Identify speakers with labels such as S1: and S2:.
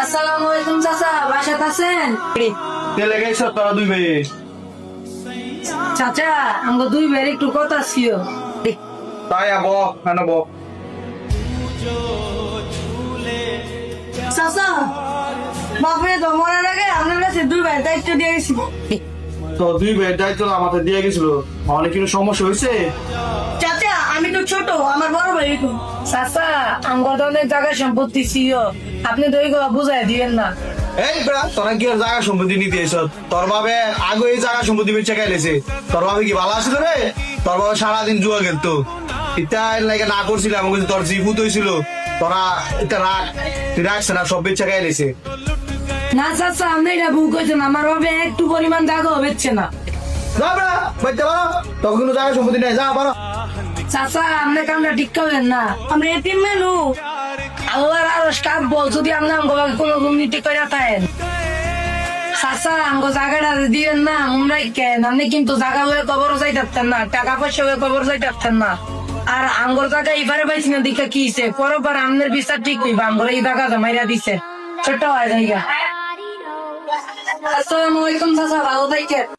S1: আসসালামু আলাইকুম চাচা, বাসায় আছেন?
S2: তেলে গেছ তোরা দুই ভাই।
S1: চাচা আমাকে দুই ভাইয়ের একটু কথা ছিল।
S2: তাই আব কেন বক
S1: চাচা বাপরে তো মরার আগে আপনার কাছে দুই ভাইয়ের দায়িত্ব দিয়ে গেছি।
S2: তো দুই ভাইয়ের দায়িত্ব আমাদের দিয়ে গেছিল, অনেক কিছু সমস্যা হয়েছে।
S1: চাচা আমি তো ছোট, আমার বড় ভাই তো। চাচা আমার তো অনেক জায়গা সম্পত্তি ছিল, আপনি তো এইগুলো বুঝাই দিবেন না।
S2: এই বেড়া তোরা কি আর জায়গা সম্পত্তি নিতে এসো? তোর বাবে আগে এই জায়গা সম্পত্তি বেচে খাইলেছে। তোর বাবে কি ভালো আছে রে? তোর বাবা সারাদিন জুয়া খেলতো, ইটা লাগে না করছিলাম, কিন্তু তোর জিভূত হয়েছিল। তোরা এটা রাখ, তুই রাখছে না, সব বেচে খাইলেছে।
S1: না চাচা আপনি এটা ভুল করছেন, আমার ভাবে একটু পরিমাণ জায়গা হচ্ছে না।
S2: যা বেড়া বাইতে পারো, তোর কোনো জায়গা সম্পত্তি নেই, যা পারো।
S1: চাচা আপনি কামটা ঠিক করবেন না, আমরা এতিম মানুষ। আল্লাহর আরো কাপ বল যদি আপনি আমাকে কোনো দুর্নীতি করে থাকেন। চাচা আমাকে জায়গাটা দিবেন না, আমরা কেন আপনি কিন্তু জায়গা হয়ে কবর যাই থাকতেন না, টাকা পয়সা হয়ে কবর যাই থাকতেন না। আর আঙ্গুর জায়গা এবারে পাইছি না দিকে কি হইছে, পরবার আমনের বিচার ঠিক হইবা, আঙ্গুর এই জায়গা জমাইরা দিছে ছোট হয় জায়গা। আসসালামু আলাইকুম চাচা, ভালো থাকেন।